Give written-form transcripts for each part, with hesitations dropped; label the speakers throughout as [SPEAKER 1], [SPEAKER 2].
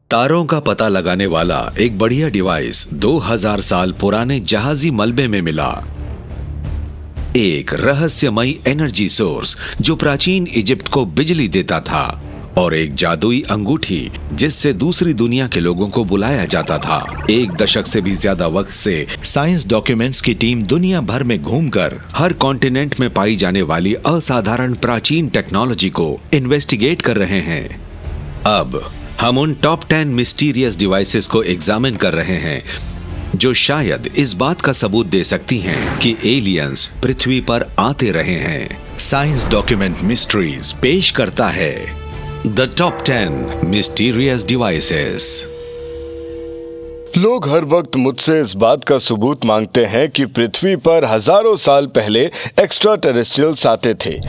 [SPEAKER 1] तारों का पता लगाने वाला एक बढ़िया डिवाइस 2000 साल पुराने जहाजी मलबे में मिला। एक रहस्यमयी एनर्जी सोर्स जो प्राचीन इजिप्ट को बिजली देता था, और एक जादुई अंगूठी जिससे दूसरी दुनिया के लोगों को बुलाया जाता था। एक दशक से भी ज्यादा वक्त से साइंस डॉक्यूमेंट्स की टीम दुनिया भर में घूमकर हर कॉन्टिनेंट में पाई जाने वाली असाधारण प्राचीन टेक्नोलॉजी को इन्वेस्टिगेट कर रहे हैं। अब हम उन टॉप 10 मिस्टीरियस डिवाइसेस को एग्जामिन कर रहे हैं जो शायद इस बात का सबूत दे सकती हैं कि एलियंस पृथ्वी पर आते रहे हैं। साइंस डॉक्यूमेंट मिस्ट्रीज पेश करता है द टॉप 10 मिस्टीरियस डिवाइसेस।
[SPEAKER 2] लोग हर वक्त मुझसे इस बात का सबूत मांगते हैं कि पृथ्वी पर हजारों साल पहले एक्स्ट्रा टेरेस्ट्रियल्स आते थे।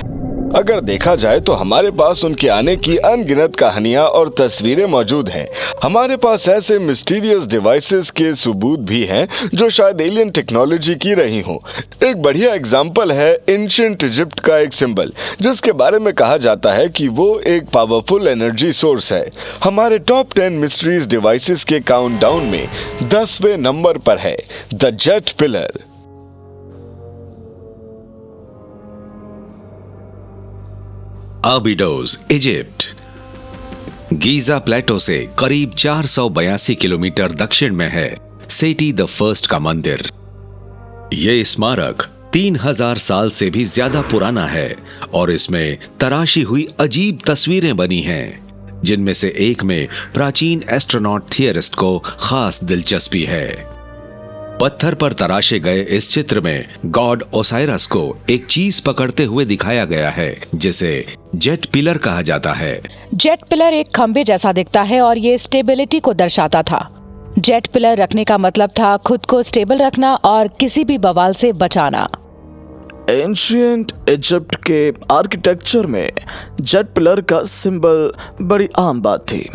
[SPEAKER 2] अगर देखा जाए तो हमारे पास उनके आने की अनगिनत कहानियां और तस्वीरें मौजूद हैं। हमारे पास ऐसे मिस्टीरियस डिवाइसेस के सबूत भी हैं जो शायद एलियन टेक्नोलॉजी की रही हों। एक बढ़िया एग्जाम्पल है एंशिएंट इजिप्ट का एक सिंबल, जिसके बारे में कहा जाता है कि वो एक पावरफुल एनर्जी सोर्स है। हमारे टॉप 10 मिस्ट्रीज डिवाइसेस के काउंटडाउन में 10वें नंबर पर है the jet pillar.
[SPEAKER 1] Abydos, Egypt. Giza plateau से करीब 482 किलोमीटर दक्षिण में है सेटी द फर्स्ट का मंदिर। ये स्मारक 3000 साल से भी ज्यादा पुराना है और इसमें तराशी हुई अजीब तस्वीरें बनी हैं, जिनमें से एक में प्राचीन एस्ट्रोनॉट थियरिस्ट को खास दिलचस्पी है। पत्थर पर तराशे गए इस चित्र में गॉड ओसाइरस को एक चीज पकड़ते हुए दिखाया गया है जिसे जेट पिलर कहा जाता है।
[SPEAKER 3] जेट पिलर एक खंबे जैसा दिखता है और ये स्टेबिलिटी को दर्शाता था। जेट पिलर रखने का मतलब था खुद को स्टेबल रखना और किसी भी बवाल से बचाना।
[SPEAKER 4] एंशिएंट इजिप्ट के आर्किटेक्चर में जेट पिलर का सिंबल बड़ी आम बात थी।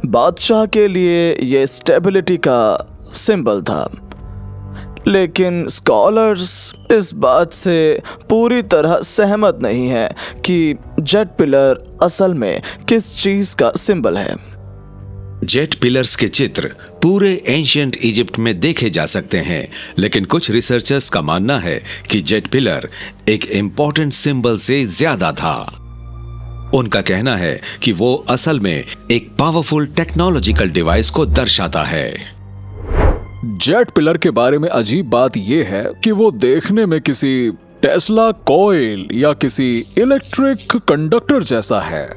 [SPEAKER 4] बादशाह के लिए ये स्टेबिलिटी का सिंबल था, लेकिन स्कॉलर्स इस बात से पूरी तरह सहमत नहीं है कि जेट पिलर असल में किस चीज का सिंबल है।
[SPEAKER 1] जेट पिलर्स के चित्र पूरे एंशिएंट इजिप्ट में देखे जा सकते हैं, लेकिन कुछ रिसर्चर्स का मानना है कि जेट पिलर एक इंपॉर्टेंट सिंबल से ज्यादा था। उनका कहना है कि वो असल में एक पावरफुल टेक्नोलॉजिकल डिवाइस को दर्शाता है।
[SPEAKER 5] जेट पिलर के बारे में अजीब बात यह है कि वो देखने में किसी टेस्ला कॉइल या किसी इलेक्ट्रिक कंडक्टर जैसा है।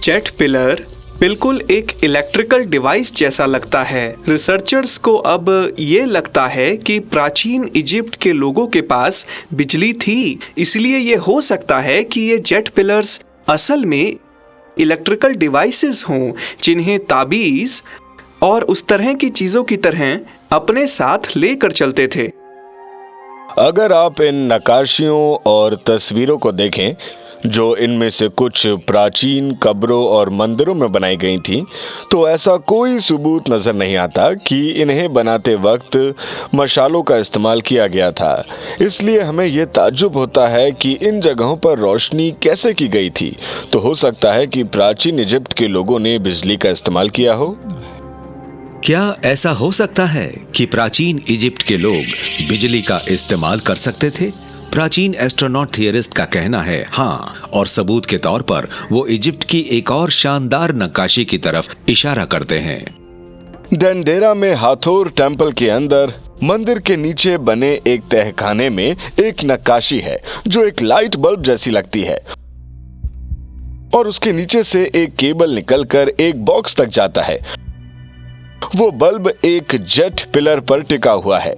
[SPEAKER 6] जेट पिलर बिल्कुल एक इलेक्ट्रिकल डिवाइस जैसा लगता है। रिसर्चर्स को अब ये लगता है कि प्राचीन इजिप्ट के लोगों के पास बिजली थी, इसलिए ये हो सकता है कि ये जेट पिलर्स असल में इलेक्ट्रिकल डिवाइसेस हों जिन्हें ताबीज और उस तरह की चीजों की तरह अपने साथ लेकर चलते थे।
[SPEAKER 2] अगर आप इन नक्काशियों और तस्वीरों को देखें जो इनमें से कुछ प्राचीन कब्रों और मंदिरों में बनाई गई थी, तो ऐसा कोई सबूत नजर नहीं आता कि इन्हें बनाते वक्त मशालों का इस्तेमाल किया गया था। इसलिए हमें यह ताज्जुब होता है कि इन जगहों पर रोशनी कैसे की गई थी। तो हो सकता है कि प्राचीन इजिप्ट के लोगों ने बिजली का इस्तेमाल किया हो।
[SPEAKER 1] क्या ऐसा हो सकता है कि प्राचीन इजिप्ट के लोग बिजली का इस्तेमाल कर सकते थे? प्राचीन एस्ट्रोनॉट थियरिस्ट का कहना है हाँ, और सबूत के तौर पर वो इजिप्ट की एक और शानदार नक्काशी की तरफ इशारा करते हैं।
[SPEAKER 2] डंडेरा में हाथोर टेम्पल के अंदर मंदिर के नीचे बने एक तहखाने में एक नक्काशी है जो एक लाइट बल्ब जैसी लगती है, और उसके नीचे से एक केबल निकलकर एक बॉक्स तक जाता है। वो बल्ब एक जेट पिलर पर टिका हुआ है,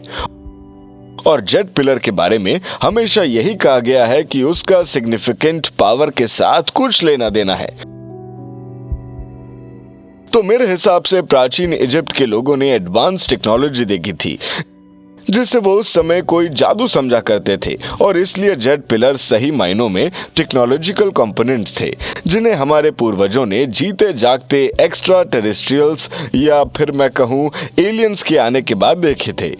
[SPEAKER 2] और जेट पिलर के बारे में हमेशा यही कहा गया है कि उसका सिग्निफिकेंट पावर के साथ कुछ लेना देना है। तो मेरे हिसाब से प्राचीन इजिप्ट के लोगों ने एडवांस टेक्नोलॉजी देखी थी जिससे वो उस समय कोई जादू समझा करते थे, और इसलिए जेट पिलर सही मायनों में टेक्नोलॉजिकल कंपोनेंट्स थे जिन्हें हमारे पूर्वजों ने जीते जागते एक्स्ट्रा टेरेस्ट्रियल्स या फिर मैं कहूं एलियंस के आने के बाद देखे थे।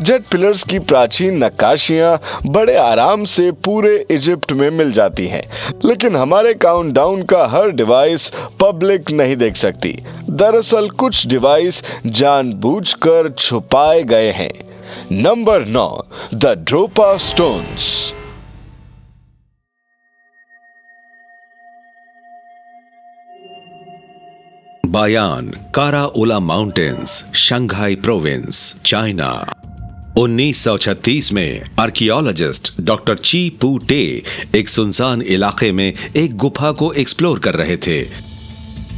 [SPEAKER 2] जेट पिलर्स की प्राचीन नक्काशियां बड़े आराम से पूरे इजिप्ट में मिल जाती हैं, लेकिन हमारे काउंटडाउन का हर डिवाइस पब्लिक नहीं देख सकती। दरअसल कुछ डिवाइस जानबूझकर छुपाए गए हैं। Number 9, the Dropa stones.
[SPEAKER 1] Bayan Kara Ula mountains, Shanghai province, China. 1936 में आर्कियोलॉजिस्ट डॉक्टर ची पू टे एक सुनसान इलाके में एक गुफा को एक्सप्लोर कर रहे थे।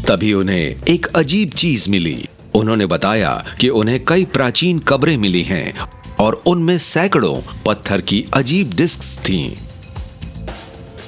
[SPEAKER 1] तभी उन्हें एक अजीब चीज मिली। उन्होंने बताया कि उन्हें कई प्राचीन कब्रें मिली हैं और उनमें सैकड़ों पत्थर की अजीब डिस्क्स थीं।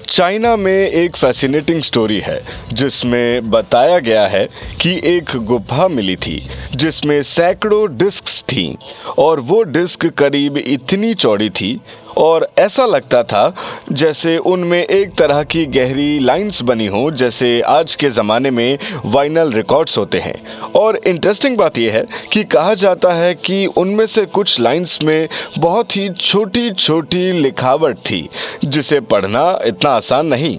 [SPEAKER 2] चाइना में एक फैसिनेटिंग स्टोरी है जिसमें बताया गया है कि एक गुफा मिली थी जिसमें सैकड़ों डिस्क्स थीं और वो डिस्क करीब इतनी चौड़ी थी और ऐसा लगता था जैसे उनमें एक तरह की गहरी लाइंस बनी हो, जैसे आज के ज़माने में वाइनल रिकॉर्ड्स होते हैं। और इंटरेस्टिंग बात यह है कि कहा जाता है कि उनमें से कुछ लाइंस में बहुत ही छोटी छोटी लिखावट थी जिसे पढ़ना इतना आसान नहीं।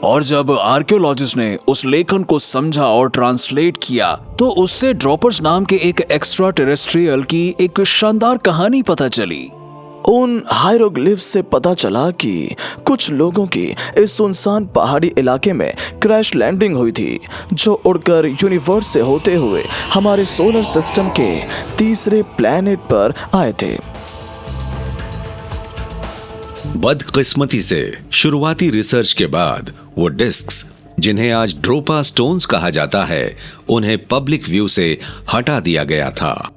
[SPEAKER 5] और जब आर्कियोलॉजिस्ट ने उस लेखन को समझा और ट्रांसलेट किया तो उससे ड्रॉपर्स नाम के एक एक्स्ट्रा टेरेस्ट्रियल की एक शानदार कहानी पता चली।
[SPEAKER 4] उन हायरोग्लिफ्स से पता चला कि कुछ लोगों की इस सुनसान पहाड़ी इलाके में क्रैश लैंडिंग हुई थी, जो उड़कर यूनिवर्स से होते हुए हमारे सोलर सिस्टम के तीसरे प्लैनेट पर आए थे।
[SPEAKER 1] बदकिस्मती से शुरुआती रिसर्च के बाद वो डिस्क्स, जिन्हें आज ड्रोपा स्टोन्स कहा जाता है, उन्हें पब्लिक व्यू से हटा दिया गया था।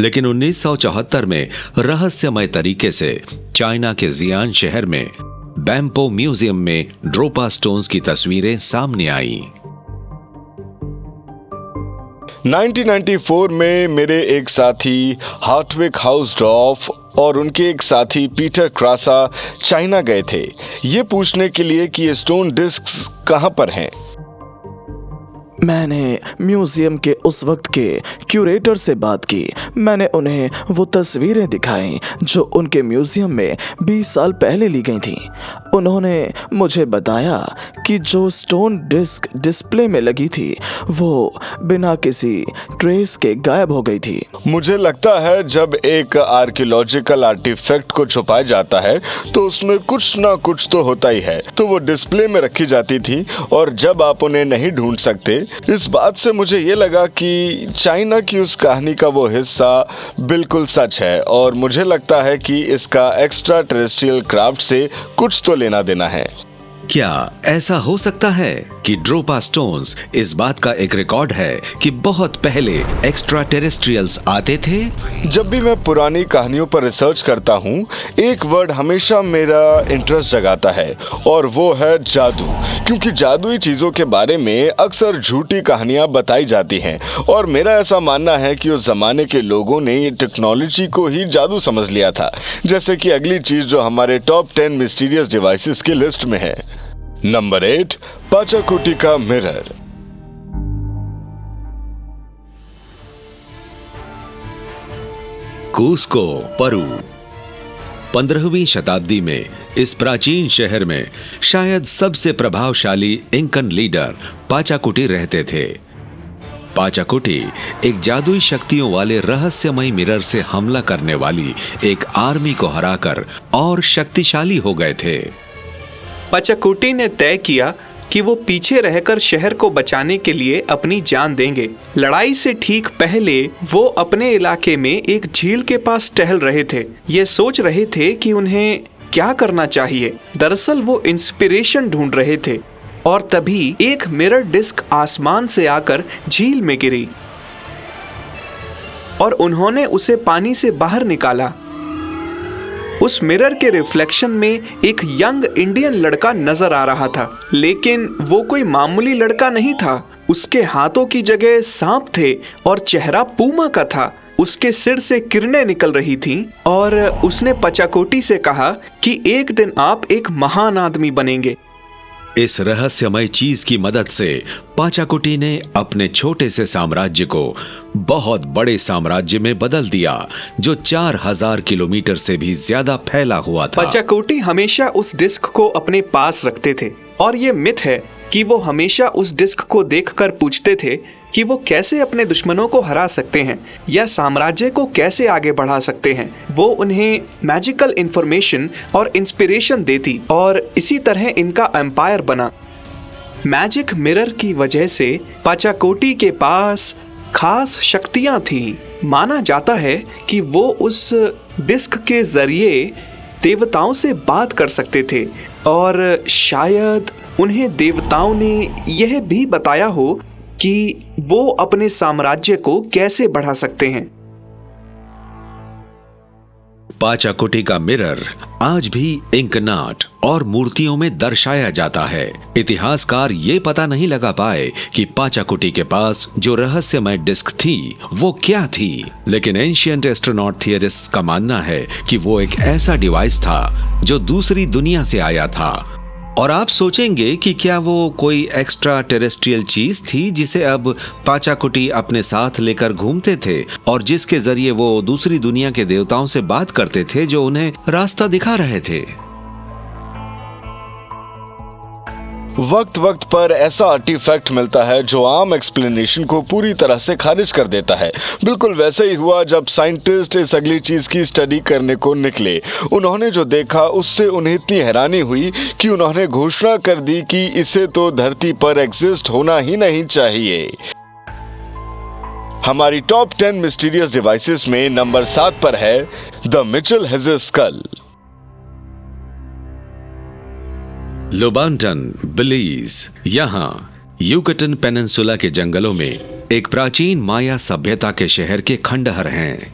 [SPEAKER 1] लेकिन 1974 में रहस्यमय तरीके से चाइना के जियान शहर में बैम्पो म्यूजियम में ड्रोपा स्टोन्स की तस्वीरें सामने आईं।
[SPEAKER 2] 1994 में मेरे एक साथी हार्टविक हाउसडॉर्फ और उनके एक साथी पीटर क्रासा चाइना गए थे ये पूछने के लिए कि ये स्टोन डिस्क्स कहां पर हैं।
[SPEAKER 4] मैंने म्यूजियम के उस वक्त के क्यूरेटर से बात की। मैंने उन्हें वो तस्वीरें दिखाई जो उनके म्यूजियम में 20 साल पहले ली गई थीं। उन्होंने मुझे बताया कि जो स्टोन डिस्क डिस्प्ले में लगी थी वो बिना किसी ट्रेस के गायब हो गई थी।
[SPEAKER 2] मुझे लगता है जब एक आर्कियोलॉजिकल आर्टिफैक्ट को छुपाया जाता है तो उसमें कुछ ना कुछ तो होता ही है, तो वो डिस्प्ले में रखी जाती थी और जब आप उन्हें नहीं ढूंढ सकते, इस बात से मुझे ये लगा कि चाइना की उस कहानी का वो हिस्सा बिल्कुल सच है और मुझे लगता है कि इसका एक्स्ट्रा टेरेस्ट्रियल क्राफ्ट से कुछ तो लेना देना है।
[SPEAKER 1] क्या ऐसा हो सकता है कि ड्रोपा स्टोन्स इस बात का एक रिकॉर्ड है कि बहुत पहले एक्स्ट्रा टेरेस्ट्रियल्स आते थे?
[SPEAKER 2] जब भी मैं पुरानी कहानियों पर रिसर्च करता हूँ, एक वर्ड हमेशा मेरा इंटरेस्ट जगाता है और वो है जादू, क्योंकि जादुई चीजों के बारे में अक्सर झूठी कहानियां बताई जाती हैं और मेरा ऐसा मानना है कि उस जमाने के लोगों ने ये टेक्नोलॉजी को ही जादू समझ लिया था। जैसे कि अगली चीज जो हमारे टॉप 10 मिस्टीरियस डिवाइसेस की लिस्ट में है। नंबर 8, पाचाकुटी का मिरर।
[SPEAKER 1] कूस्को, पेरू। 15वीं शताब्दी में इस प्राचीन शहर में शायद सबसे प्रभावशाली इंकन लीडर पाचाकुटी रहते थे। पाचाकुटी एक जादुई शक्तियों वाले रहस्यमय मिरर से हमला करने वाली एक आर्मी को हराकर और शक्तिशाली हो गए थे।
[SPEAKER 6] पाचाकुटी ने तय किया कि वो पीछे रहकर शहर को बचाने के लिए अपनी जान देंगे। लड़ाई से ठीक पहले वो अपने इलाके में एक झील के पास टहल रहे थे। ये सोच रहे थे कि उन्हें क्या करना चाहिए। दरअसल वो इंस्पिरेशन ढूंढ रहे थे और तभी एक मिरर डिस्क आसमान से आकर झील में गिरी और उन्होंने उसे पानी से बाहर निकाला। उस मिरर के रिफ्लेक्शन में एक यंग इंडियन लड़का नजर आ रहा था, लेकिन वो कोई मामूली लड़का नहीं था। उसके हाथों की जगह सांप थे और चेहरा पूमा का था। उसके सिर से किरणें निकल रही थीं और उसने पाचाकुटी से कहा कि एक दिन आप एक महान आदमी बनेंगे।
[SPEAKER 1] इस रहस्यमय चीज की मदद से पाचाकुटी ने अपने छोटे से साम्राज्य को बहुत बड़े साम्राज्य में बदल दिया, जो 4000 किलोमीटर से भी ज्यादा फैला हुआ था।
[SPEAKER 6] पाचाकोटी हमेशा उस डिस्क को अपने पास रखते थे और ये मिथ है कि वो हमेशा उस डिस्क को देखकर पूछते थे कि वो कैसे अपने दुश्मनों को हरा सकते हैं या साम्राज्य को कैसे आगे बढ़ा सकते हैं। वो उन्हें मैजिकल इंफॉर्मेशन और इंस्पिरेशन देती और इसी तरह इनका एम्पायर बना। मैजिक मिरर की वजह से पाचाकोटी के पास खास शक्तियां थीं। माना जाता है कि वो उस डिस्क के जरिए देवताओं से बात कर सकते थे और शायद उन्हें देवताओं ने यह भी बताया हो कि वो अपने साम्राज्य को कैसे बढ़ा सकते हैं।
[SPEAKER 1] पाचाकुटी का मिरर आज भी इंकनाट और मूर्तियों में दर्शाया जाता है। इतिहासकार ये पता नहीं लगा पाए कि पाचाकुटी के पास जो रहस्यमय डिस्क थी वो क्या थी, लेकिन एंशिएंट एस्ट्रोनॉट थियरिस्ट्स का मानना है कि वो एक ऐसा डिवाइस था जो दूसरी दुनिया से आया था। और आप सोचेंगे कि क्या वो कोई एक्स्ट्रा टेरेस्ट्रियल चीज थी जिसे अब पाचाकुटी अपने साथ लेकर घूमते थे और जिसके जरिए वो दूसरी दुनिया के देवताओं से बात करते थे जो उन्हें रास्ता दिखा रहे थे।
[SPEAKER 2] वक्त वक्त पर ऐसा आर्टिफैक्ट मिलता है जो आम एक्सप्लेनेशन को पूरी तरह से खारिज कर देता है। बिल्कुल वैसे ही हुआ जब साइंटिस्ट इस अगली चीज की स्टडी करने को निकले। उन्होंने जो देखा उससे उन्हें इतनी हैरानी हुई कि उन्होंने घोषणा कर दी कि इसे तो धरती पर एग्जिस्ट होना ही नहीं चाहिए। हमारी टॉप 10 मिस्टीरियस डिवाइसेस में नंबर 7 पर है the Mitchell Hedges skull.
[SPEAKER 1] Lubaantun, Belize. यहाँ यूकटन पेनिनसुला के जंगलों में एक प्राचीन माया सभ्यता के शहर के खंडहर हैं।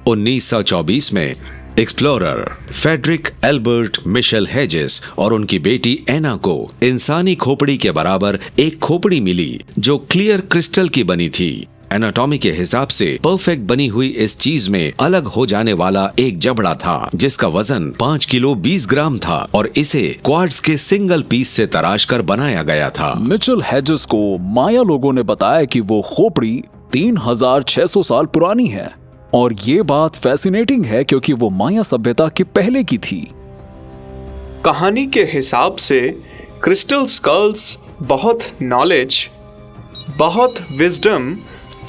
[SPEAKER 1] 1924 में explorer Frederick Albert Mitchell Hedges और उनकी बेटी एना को इंसानी खोपड़ी के बराबर एक खोपड़ी मिली जो क्लियर क्रिस्टल की बनी थी। एनाटॉमी के हिसाब से परफेक्ट बनी हुई इस चीज में अलग हो जाने वाला एक जबड़ा था जिसका वजन 5 किलो 20 ग्राम था और इसे क्वार्ट्ज के सिंगल पीस से तराश कर बनाया गया था।
[SPEAKER 5] मिचेल हेजेस को माया लोगों ने बताया कि वो खोपड़ी 3600 साल पुरानी है और ये बात फैसिनेटिंग है क्योंकि वो माया सभ्यता के पहले की थी।
[SPEAKER 6] कहानी के हिसाब से क्रिस्टल स्कल्स बहुत नॉलेज, बहुत विजडम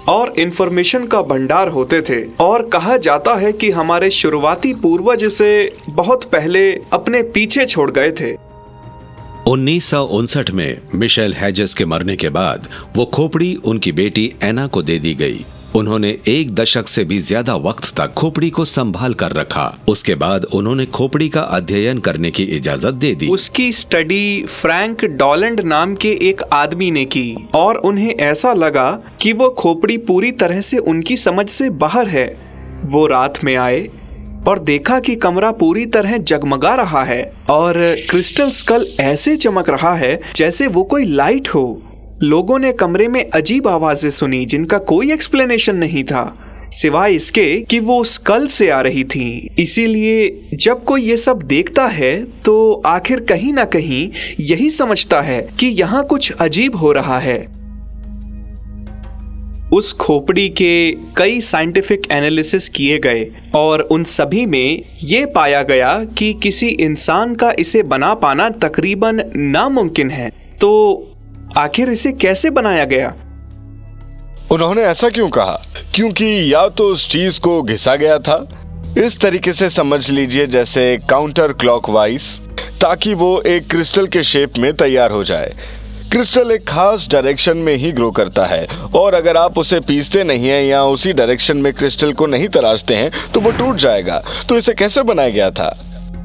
[SPEAKER 6] और इंफॉर्मेशन का भंडार होते थे और कहा जाता है कि हमारे शुरुआती पूर्वज इसे बहुत पहले अपने पीछे छोड़ गए थे।
[SPEAKER 1] 1959 में मिशेल हेजेस के मरने के बाद वो खोपड़ी उनकी बेटी एना को दे दी गई। उन्होंने 1 दशक से भी ज्यादा वक्त तक खोपड़ी को संभाल कर रखा। उसके बाद उन्होंने खोपड़ी का अध्ययन करने की इजाजत दे दी।
[SPEAKER 6] उसकी स्टडी फ्रैंक डॉलैंड नाम के एक आदमी ने की और उन्हें ऐसा लगा कि वो खोपड़ी पूरी तरह से उनकी समझ से बाहर है। वो रात में आए और देखा कि कमरा पूरी तरह जगमगा रहा है और क्रिस्टल स्कल ऐसे चमक रहा है जैसे वो कोई लाइट हो। लोगों ने कमरे में अजीब आवाजें सुनी जिनका कोई एक्सप्लेनेशन नहीं था सिवाय इसके कि वो स्कल से आ रही थी। इसीलिए जब कोई ये सब देखता है तो आखिर कहीं ना कहीं यही समझता है कि यहाँ कुछ अजीब हो रहा है। उस खोपड़ी के कई साइंटिफिक एनालिसिस किए गए और उन सभी में ये पाया गया कि किसी इंसान का इसे बना पाना तकरीबन नामुमकिन है। तो आखिर इसे कैसे बनाया गया?
[SPEAKER 2] उन्होंने ऐसा क्यों कहा? क्योंकि या तो उस चीज को घिसा गया था, इस तरीके से समझ लीजिए जैसे काउंटर क्लॉकवाइज, ताकि वो एक क्रिस्टल के शेप में तैयार हो जाए। क्रिस्टल एक खास डायरेक्शन में ही ग्रो करता है और अगर आप उसे पीसते नहीं हैं या उसी डायरेक्शन में क्रिस्टल को नहीं तराशते हैं तो वो टूट जाएगा। तो इसे कैसे बनाया गया था?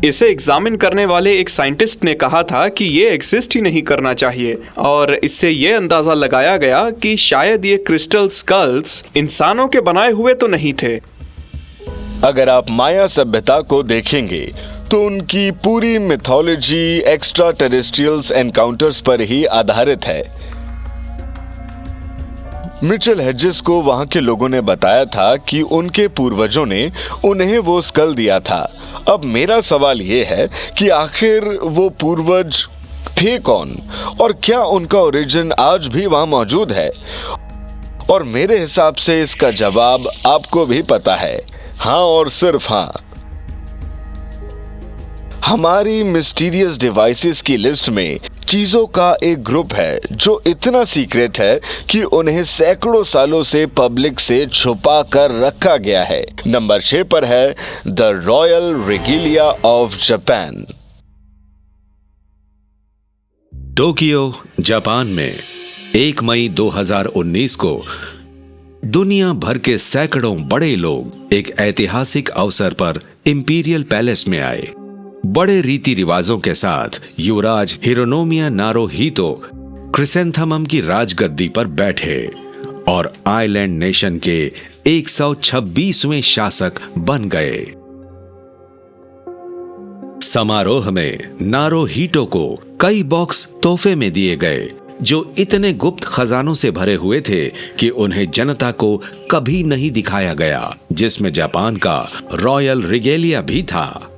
[SPEAKER 6] इसे एग्जामिन करने वाले एक साइंटिस्ट ने कहा था कि ये एग्जिस्ट ही नहीं करना चाहिए और इससे ये अंदाजा लगाया गया कि शायद ये क्रिस्टल स्कल्स इंसानों के बनाए हुए तो नहीं थे।
[SPEAKER 2] अगर आप माया सभ्यता को देखेंगे तो उनकी पूरी मिथोलॉजी एक्स्ट्रा टेरेस्ट्रियल्स एनकाउंटर्स पर ही आधारित है। मिचेल हेजेस को वहां के लोगों ने बताया था कि उनके पूर्वजों ने उन्हें वो स्कल दिया था। अब मेरा सवाल ये है कि आखिर वो पूर्वज थे कौन और क्या उनका ओरिजिन आज भी वहां मौजूद है? और मेरे हिसाब से इसका जवाब आपको भी पता है, हाँ और सिर्फ हाँ। हमारी मिस्टीरियस डिवाइसेस की लिस्ट में चीजों का एक ग्रुप है जो इतना सीक्रेट है कि उन्हें सैकड़ों सालों से पब्लिक से छुपा कर रखा गया है। नंबर 6 पर है the royal रेगेलिया of Japan.
[SPEAKER 1] Tokyo, Japan में 1 मई 2019 को दुनिया भर के सैकड़ों बड़े लोग एक ऐतिहासिक अवसर पर इंपीरियल पैलेस में आए। बड़े रीति रिवाजों के साथ युवराज हिरोनोमिया नारुहितो क्रिसेंथमम की राजगद्दी पर बैठे और आइलैंड नेशन के 126वें शासक बन गए। समारोह में नारुहितो को कई बॉक्स तोहफे में दिए गए जो इतने गुप्त खजानों से भरे हुए थे कि उन्हें जनता को कभी नहीं दिखाया गया, जिसमें जापान का रॉयल रिगेलिया भी था।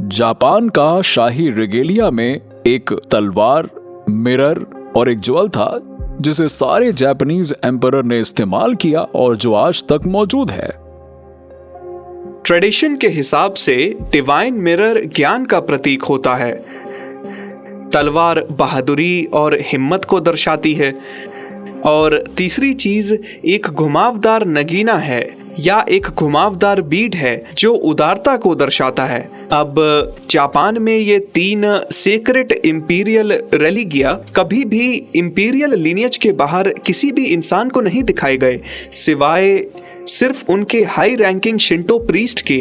[SPEAKER 5] जापान का शाही रिगेलिया में एक तलवार, मिरर और एक ज्वेल था जिसे सारे जापानीज एम्परर ने इस्तेमाल किया और जो आज तक मौजूद है।
[SPEAKER 6] ट्रेडिशन के हिसाब से डिवाइन मिरर ज्ञान का प्रतीक होता है, तलवार बहादुरी और हिम्मत को दर्शाती है, और तीसरी चीज एक घुमावदार नगीना है या एक घुमावदार बीड है जो उदारता को दर्शाता है। अब जापान में ये 3 सेक्रेट इंपीरियल रेलिगिया कभी भी इंपीरियल लिनियज के बाहर किसी भी इंसान को नहीं दिखाए गए, सिवाय सिर्फ उनके हाई रैंकिंग शिंटो प्रीस्ट के।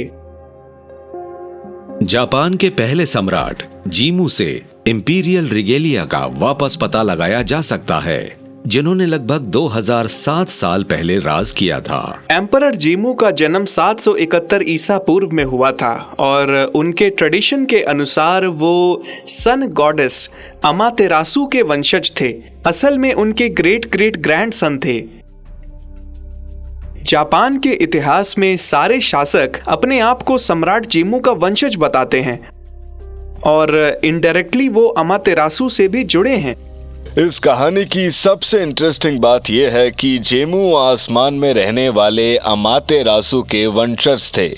[SPEAKER 1] जापान के पहले सम्राट जीमू से इंपीरियल रिगेलिया का वापस पता लगाया जा सकता है, जिन्होंने लगभग 2007 साल पहले राज किया था।
[SPEAKER 6] एम्परर जीमू का जन्म 771 ईसा पूर्व में हुआ था और उनके ट्रेडिशन के अनुसार वो सन गॉडेस अमातेरासु के वंशज थे। असल में उनके ग्रेट ग्रेट ग्रैंडसन थे। जापान के इतिहास में सारे शासक अपने आप को सम्राट जीमू का वंशज बताते हैं और इनडायरेक्टली वो अमातेरासु से भी जुड़े हैं।
[SPEAKER 2] इस कहानी की सबसे इंटरेस्टिंग बात यह है कि जेमू आसमान में रहने वाले अमातेरासु के वंशज थे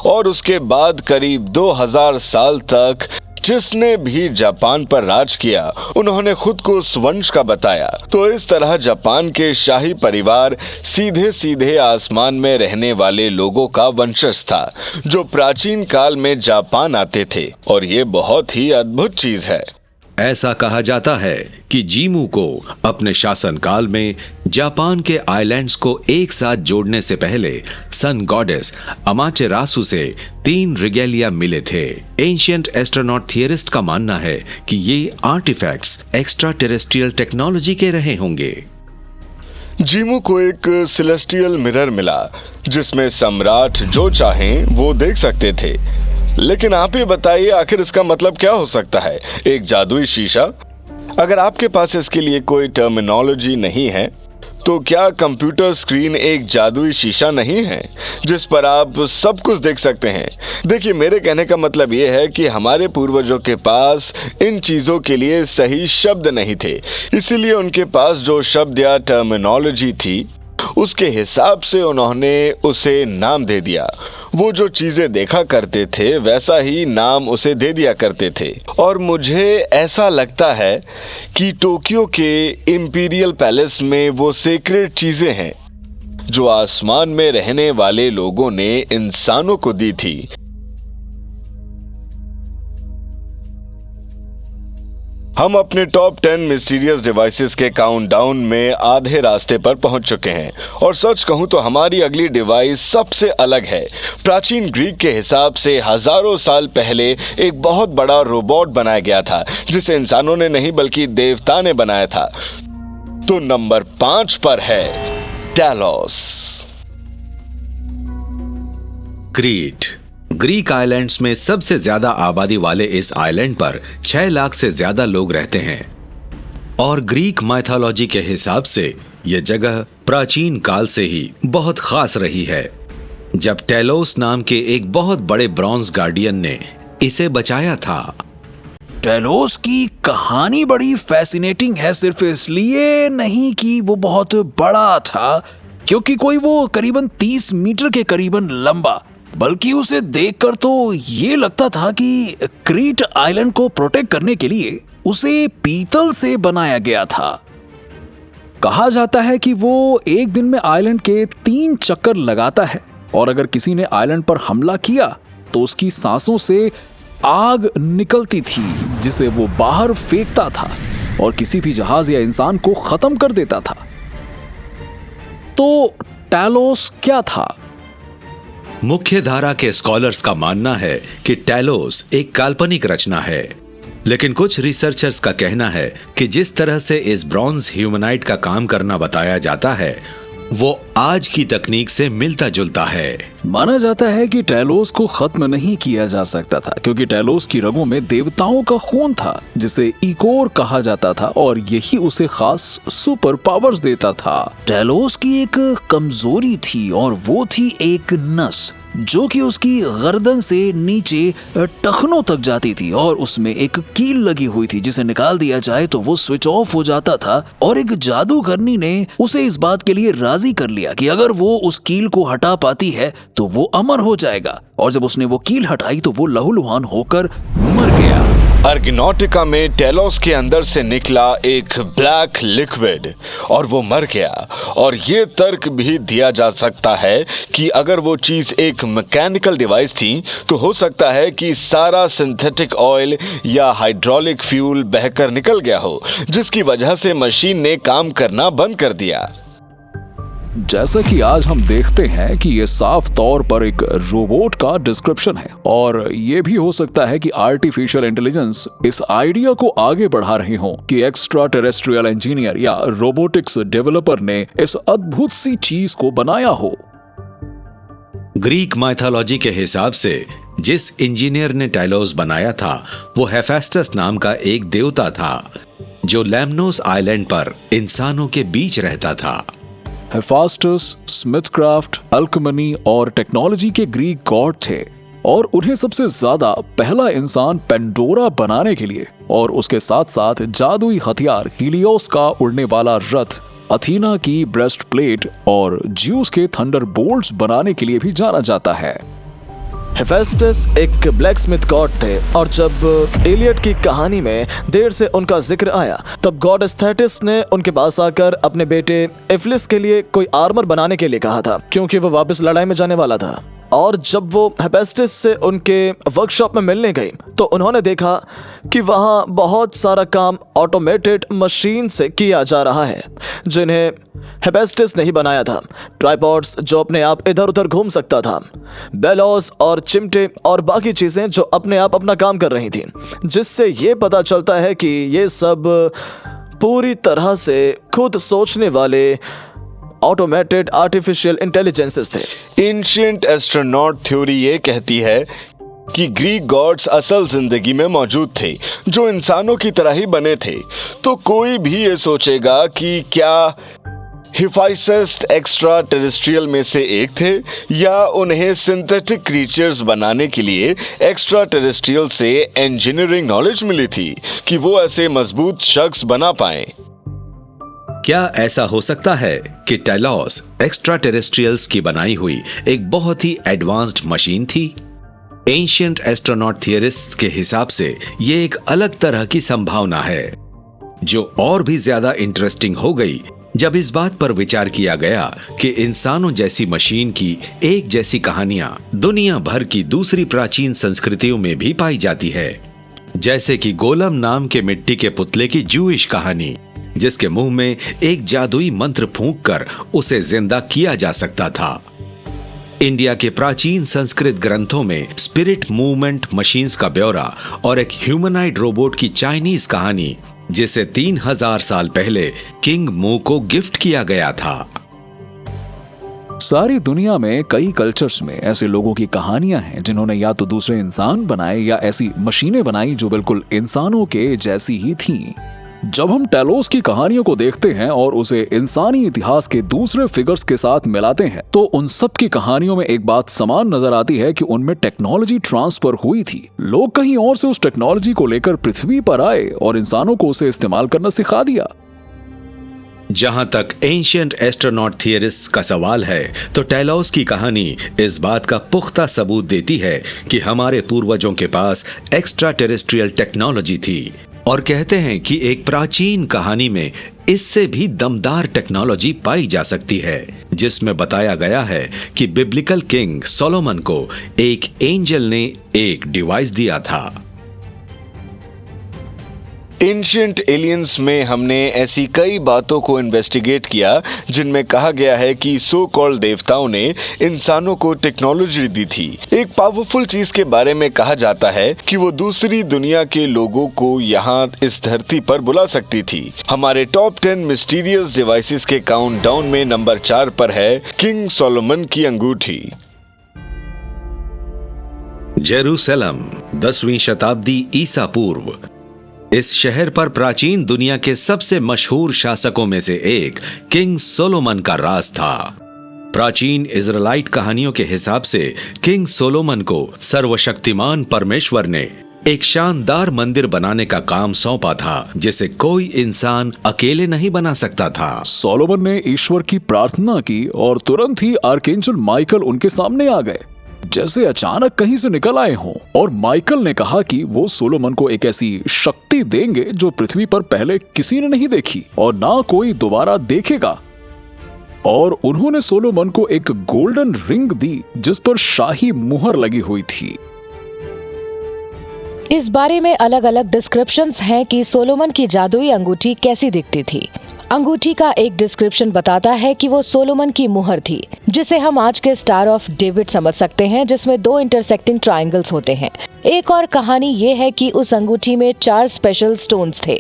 [SPEAKER 2] और उसके बाद करीब 2000 साल तक जिसने भी जापान पर राज किया उन्होंने खुद को उस वंश का बताया। तो इस तरह जापान के शाही परिवार सीधे सीधे आसमान में रहने वाले लोगों का वंशज था जो प्राचीन काल में जापान आते थे, और ये बहुत ही अद्भुत चीज है।
[SPEAKER 1] ऐसा कहा जाता है कि जीमू को अपने शासनकाल में जापान के आइलैंड्स को एक साथ जोड़ने से पहले सन गॉडेस अमातेरासु से 3 रिगेलिया मिले थे। एंशिएंट एस्ट्रोनॉट थियरिस्ट का मानना है कि ये आर्टिफैक्ट्स एक्स्ट्रा टेरेस्ट्रियल टेक्नोलॉजी के रहे होंगे।
[SPEAKER 2] जीमू को एक सेलेस्टियल मिरर मिला जिसमें सम्राट जो चाहें वो देख सकते थे। लेकिन आप ही बताइए, आखिर इसका मतलब क्या हो सकता है? एक जादुई शीशा? अगर आपके पास इसके लिए कोई टर्मिनोलॉजी नहीं है तो क्या कंप्यूटर स्क्रीन एक जादुई शीशा नहीं है जिस पर आप सब कुछ देख सकते हैं? देखिए, मेरे कहने का मतलब ये है कि हमारे पूर्वजों के पास इन चीजों के लिए सही शब्द नहीं थे, इसीलिए उनके पास जो शब्द या टर्मिनोलॉजी थी उसके हिसाब से उन्होंने उसे नाम दे दिया। वो जो चीजें देखा करते थे वैसा ही नाम उसे दे दिया करते थे। और मुझे ऐसा लगता है कि टोक्यो के इंपीरियल पैलेस में वो सीक्रेट चीजें हैं जो आसमान में रहने वाले लोगों ने इंसानों को दी थी। हम अपने टॉप 10 मिस्टीरियस डिवाइसेस के काउंटडाउन में आधे रास्ते पर पहुंच चुके हैं और सच कहूं तो हमारी अगली डिवाइस सबसे अलग है। प्राचीन ग्रीक के हिसाब से हजारों साल पहले एक बहुत बड़ा रोबोट बनाया गया था जिसे इंसानों ने नहीं बल्कि देवता ने बनाया था। तो नंबर 5 पर है टैलोस।
[SPEAKER 1] क्रीट। ग्रीक आइलैंड्स में सबसे ज्यादा आबादी वाले इस आइलैंड पर 6 लाख से ज्यादा लोग रहते हैं और ग्रीक माइथोलॉजी के हिसाब से यह जगह प्राचीन काल से ही बहुत खास रही है। जब टेलोस नाम के एक बहुत बड़े ब्रॉन्ज गार्डियन ने इसे बचाया था।
[SPEAKER 5] टेलोस की कहानी बड़ी फैसिनेटिंग है, सिर्फ इसलिए नहीं कि वो बहुत बड़ा था, क्योंकि कोई वो करीबन 30 मीटर के करीबन लंबा, बल्कि उसे देखकर तो ये लगता था कि क्रीट आइलैंड को प्रोटेक्ट करने के लिए उसे पीतल से बनाया गया था। कहा जाता है कि वो एक दिन में आइलैंड के 3 चक्कर लगाता है, और अगर किसी ने आइलैंड पर हमला किया तो उसकी सांसों से आग निकलती थी जिसे वो बाहर फेंकता था और किसी भी जहाज या इंसान को खत्म कर देता था। तो टेलोस क्या था?
[SPEAKER 1] मुख्य धारा के स्कॉलर्स का मानना है कि टेलोस एक काल्पनिक रचना है, लेकिन कुछ रिसर्चर्स का कहना है कि जिस तरह से इस ब्रॉन्ज ह्यूमनाइड का काम करना बताया जाता है वो आज की तकनीक से मिलता जुलता है।
[SPEAKER 5] माना जाता है कि टेलोस को खत्म नहीं किया जा सकता था, क्योंकि टेलोस की रगों में देवताओं का खून था जिसे इकोर कहा जाता था, और यही उसे खास सुपर पावर्स देता था। टेलोस की एक कमजोरी थी, और वो थी एक नस जो कि उसकी गर्दन से नीचे टखनों तक जाती थी, और उसमें एक कील लगी हुई थी जिसे निकाल दिया जाए तो वो स्विच ऑफ हो जाता था। और एक जादूगरनी ने उसे इस बात के लिए राजी कर लिया कि अगर वो उस कील को हटा पाती है तो वो अमर हो जाएगा, और जब उसने वो कील हटाई तो वो लहूलुहान होकर मर गया।
[SPEAKER 2] आर्गनॉटिका में टेलोस के अंदर से निकला एक ब्लैक लिक्विड और वो मर गया। और ये तर्क भी दिया जा सकता है कि अगर वो चीज एक मैकेनिकल डिवाइस थी तो हो सकता है कि सारा सिंथेटिक ऑयल या हाइड्रोलिक फ्यूल बहकर निकल गया हो, जिसकी वजह से मशीन ने काम करना बंद कर दिया।
[SPEAKER 5] जैसा कि आज हम देखते हैं कि ये साफ तौर पर एक रोबोट का डिस्क्रिप्शन है, और ये भी हो सकता है कि आर्टिफिशियल इंटेलिजेंस इस आइडिया को आगे बढ़ा रहे हों कि एक्स्ट्रा टेरेस्ट्रियल इंजीनियर या रोबोटिक्स डेवलपर ने इस अद्भुत सी चीज को बनाया हो।
[SPEAKER 1] ग्रीक माइथोलॉजी के हिसाब से जिस इंजीनियर ने टेलोस बनाया था वो हेफेस्टस नाम का एक देवता था जो लेमनोस आइलैंड पर इंसानों के बीच रहता था।
[SPEAKER 5] हेफास्टस स्मिथक्राफ्ट, अल्केमी और टेक्नोलॉजी के ग्रीक गॉड थे, और उन्हें सबसे ज्यादा पहला इंसान पेंडोरा बनाने के लिए और उसके साथ साथ जादुई हथियार हीलियोस का उड़ने वाला रथ, अथीना की ब्रेस्ट प्लेट और ज्यूस के थंडर बोल्ट्स बनाने के लिए भी जाना जाता है।
[SPEAKER 4] हेफेस्टस एक ब्लैकस्मिथ गॉड थे, और जब इलियड की कहानी में देर से उनका जिक्र आया तब गॉड एस्थेटिस ने उनके पास आकर अपने बेटे इफिलिस के लिए कोई आर्मर बनाने के लिए कहा था, क्योंकि वो वापस लड़ाई में जाने वाला था। और जब वो हेफेस्टस से उनके वर्कशॉप में मिलने गई तो उन्होंने देखा कि वहाँ बहुत सारा काम ऑटोमेटेड मशीन से किया जा रहा है जिन्हें हेफेस्टस ने ही बनाया था। ट्राइपॉड्स जो अपने आप इधर उधर घूम सकता था, बेलोस और चिमटे और बाकी चीजें जो अपने आप अपना काम कर रही थी, जिससे ये पता चलता है कि ये सब पूरी तरह से खुद सोचने वाले ऑटोमेटेड आर्टिफिशियल इंटेलिजेंसेस थे।
[SPEAKER 2] एंशिएंट एस्ट्रोनॉट थ्योरी ये कहती है कि ग्रीक गॉड्स असल जिंदगी में मौजूद थे जो इंसानों की तरह ही बने थे। तो कोई भी ये सोचेगा कि क्या हेफाइस्टस एक्स्ट्रा टेरेस्ट्रियल में से एक थे, या उन्हें सिंथेटिक क्रीचर्स बनाने के लिए एक्स्ट्रा टेरेस्ट्रियल से इंजीनियरिंग नॉलेज मिली थी कि वो ऐसे मजबूत शख्स बना पाए।
[SPEAKER 1] क्या ऐसा हो सकता है कि टेलोस एक्स्ट्रा टेरेस्ट्रियल्स की बनाई हुई एक बहुत ही एडवांस्ड मशीन थी? एंशिएंट एस्ट्रोनॉट थियरिस्ट्स के हिसाब से ये एक अलग तरह की संभावना है, जो और भी ज्यादा इंटरेस्टिंग हो गई जब इस बात पर विचार किया गया कि इंसानों जैसी मशीन की एक जैसी कहानियां दुनिया भर की दूसरी प्राचीन संस्कृतियों में भी पाई जाती है, जैसे कि गोलम नाम के मिट्टी के पुतले की जूइश कहानी, जिसके मुंह में एक जादुई मंत्र फूंककर उसे जिंदा किया जा सकता था। इंडिया के प्राचीन संस्कृत ग्रंथों में स्पिरिट मूवमेंट मशीन्स का ब्यौरा और एक ह्यूमनाइड रोबोट की चाइनीज कहानी, जिसे 3000 साल पहले किंग मू को गिफ्ट किया गया था।
[SPEAKER 5] सारी दुनिया में कई कल्चर्स में ऐसे लोगों की कहानियां हैं जिन्होंने या तो दूसरे इंसान बनाए या ऐसी मशीनें बनाई जो बिल्कुल इंसानों के जैसी ही थीं। जब हम टेलोस की कहानियों को देखते हैं और उसे इंसानी इतिहास के दूसरे फिगर्स के साथ मिलाते हैं तो उन सब की कहानियों में एक बात समान नजर आती है कि उनमें टेक्नोलॉजी ट्रांसफर हुई थी। लोग कहीं और से उस टेक्नोलॉजी को लेकर पृथ्वी पर आए और इंसानों को उसे इस्तेमाल करना सिखा दिया।
[SPEAKER 1] जहां तक एंशिएंट एस्ट्रोनॉट थियरिस्ट का सवाल है तो टेलोस की कहानी इस बात का पुख्ता सबूत देती है कि हमारे पूर्वजों के पास एक्स्ट्रा टेरेस्ट्रियल टेक्नोलॉजी थी और कहते हैं कि एक प्राचीन कहानी में इससे भी दमदार टेक्नोलॉजी पाई जा सकती है, जिसमें बताया गया है कि बिब्लिकल किंग सोलोमन को एक एंजल ने एक डिवाइस दिया था।
[SPEAKER 2] एंशिएंट एलियंस में हमने ऐसी कई बातों को इन्वेस्टिगेट किया जिनमें कहा गया है कि सो कॉल्ड देवताओं ने इंसानों को टेक्नोलॉजी दी थी। एक पावरफुल चीज के बारे में कहा जाता है कि वो दूसरी दुनिया के लोगों को यहाँ इस धरती पर बुला सकती थी। हमारे टॉप 10 मिस्टीरियस डिवाइसेस के काउंटडाउन में नंबर 4 पर है किंग सोलोमन की अंगूठी।
[SPEAKER 1] जेरूसलम 10वीं शताब्दी ईसा पूर्व। इस शहर पर प्राचीन दुनिया के सबसे मशहूर शासकों में से एक किंग सोलोमन का राज था। प्राचीन इजराइलाइट कहानियों के हिसाब से किंग सोलोमन को सर्वशक्तिमान परमेश्वर ने एक शानदार मंदिर बनाने का काम सौंपा था जिसे कोई इंसान अकेले नहीं बना सकता था।
[SPEAKER 5] सोलोमन ने ईश्वर की प्रार्थना की और तुरंत ही आर्कएंजल माइकल उनके सामने आ गए, जैसे अचानक कहीं से निकल आए हों। और माइकल ने कहा कि वो सोलोमन को एक ऐसी शक्ति देंगे जो पृथ्वी पर पहले किसी ने नहीं देखी और ना कोई दोबारा देखेगा। और उन्होंने सोलोमन को एक गोल्डन रिंग दी जिस पर शाही मुहर लगी हुई थी।
[SPEAKER 3] इस बारे में अलग अलग डिस्क्रिप्शंस हैं कि सोलोमन की जादुई अंगूठी कैसी दिखती थी। अंगूठी का एक डिस्क्रिप्शन बताता है कि वो सोलोमन की मुहर थी, जिसे हम आज के स्टार ऑफ डेविड समझ सकते हैं, जिसमें 2 इंटरसेक्टिंग ट्रायंगल्स होते हैं। एक और कहानी ये है कि उस अंगूठी में 4 स्पेशल स्टोन्स थे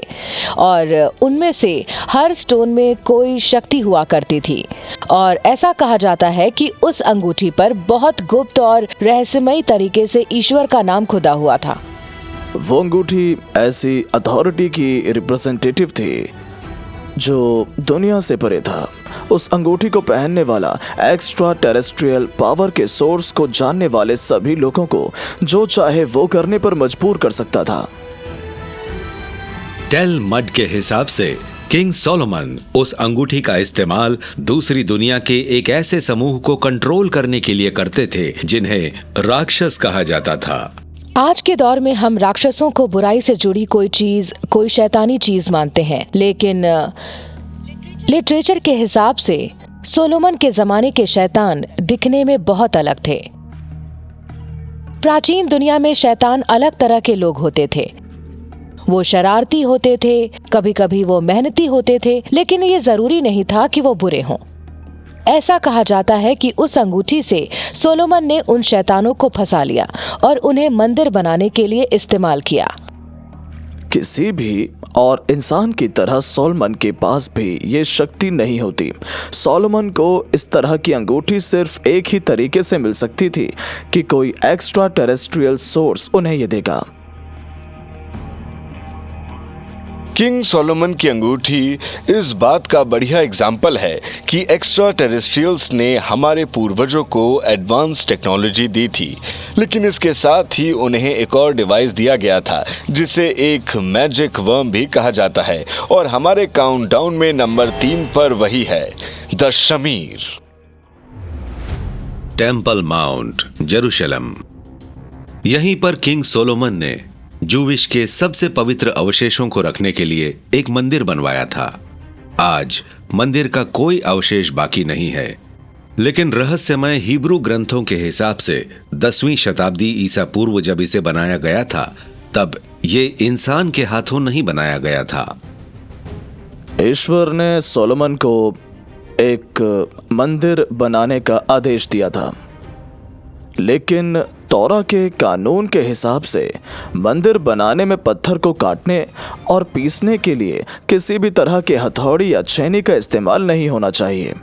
[SPEAKER 3] और उनमें से हर स्टोन में कोई शक्ति हुआ करती थी। और ऐसा कहा जाता है कि उस अंगूठी पर बहुत गुप्त और रहस्यमयी तरीके से ईश्वर का नाम खुदा हुआ था।
[SPEAKER 4] वो अंगूठी ऐसी अथॉरिटी की रिप्रेजेंटेटिव थी जो दुनिया से परे था। उस अंगूठी को पहनने वाला एक्स्ट्रा टेरेस्ट्रियल पावर के सोर्स को जानने वाले सभी लोगों को जो चाहे वो करने पर मजबूर कर सकता था।
[SPEAKER 1] टेल मड के हिसाब से किंग सोलोमन उस अंगूठी का इस्तेमाल दूसरी दुनिया के एक ऐसे समूह को कंट्रोल करने के लिए करते थे जिन्हें राक्षस कहा जाता था।
[SPEAKER 3] आज के दौर में हम राक्षसों को बुराई से जुड़ी कोई चीज, कोई शैतानी चीज मानते हैं, लेकिन लिटरेचर के हिसाब से सोलोमन के जमाने के शैतान दिखने में बहुत अलग थे। प्राचीन दुनिया में शैतान अलग तरह के लोग होते थे। वो शरारती होते थे, कभी कभी वो मेहनती होते थे, लेकिन ये जरूरी नहीं था कि वो बुरे हों। ऐसा कहा जाता है कि उस अंगूठी से सोलोमन ने उन शैतानों को फंसा लिया और उन्हें मंदिर बनाने के लिए इस्तेमाल किया।
[SPEAKER 4] किसी भी और इंसान की तरह सोलोमन के पास भी ये शक्ति नहीं होती। सोलोमन को इस तरह की अंगूठी सिर्फ एक ही तरीके से मिल सकती थी कि कोई एक्स्ट्रा टेरेस्ट्रियल सोर्स उन्हें ये देगा।
[SPEAKER 2] किंग सोलोमन की अंगूठी इस बात का बढ़िया एग्जाम्पल है कि एक्स्ट्रा टेरेस्ट्रियल्स ने हमारे पूर्वजों को एडवांस टेक्नोलॉजी दी थी, लेकिन इसके साथ ही उन्हें एक और डिवाइस दिया गया था जिसे एक मैजिक वर्म भी कहा जाता है। और हमारे काउंटडाउन में नंबर 3 पर वही है, the Shamir.
[SPEAKER 1] Temple mount, Jerusalem. यहीं पर किंग सोलोमन ने जूविश के सबसे पवित्र अवशेषों को रखने के लिए एक मंदिर बनवाया था। आज मंदिर का कोई अवशेष बाकी नहीं है, लेकिन रहस्यमय हिब्रू ग्रंथों के हिसाब से 10वीं शताब्दी ईसा पूर्व जब इसे बनाया गया था तब ये इंसान के हाथों नहीं बनाया गया था।
[SPEAKER 4] ईश्वर ने सोलोमन को एक मंदिर बनाने का आदेश दिया था, लेकिन तौरा के कानून के हिसाब से मंदिर बनाने में पत्थर को काटने और पीसने के लिए किसी भी तरह के हथौड़ी या छेनी का इस्तेमाल नहीं होना चाहिए।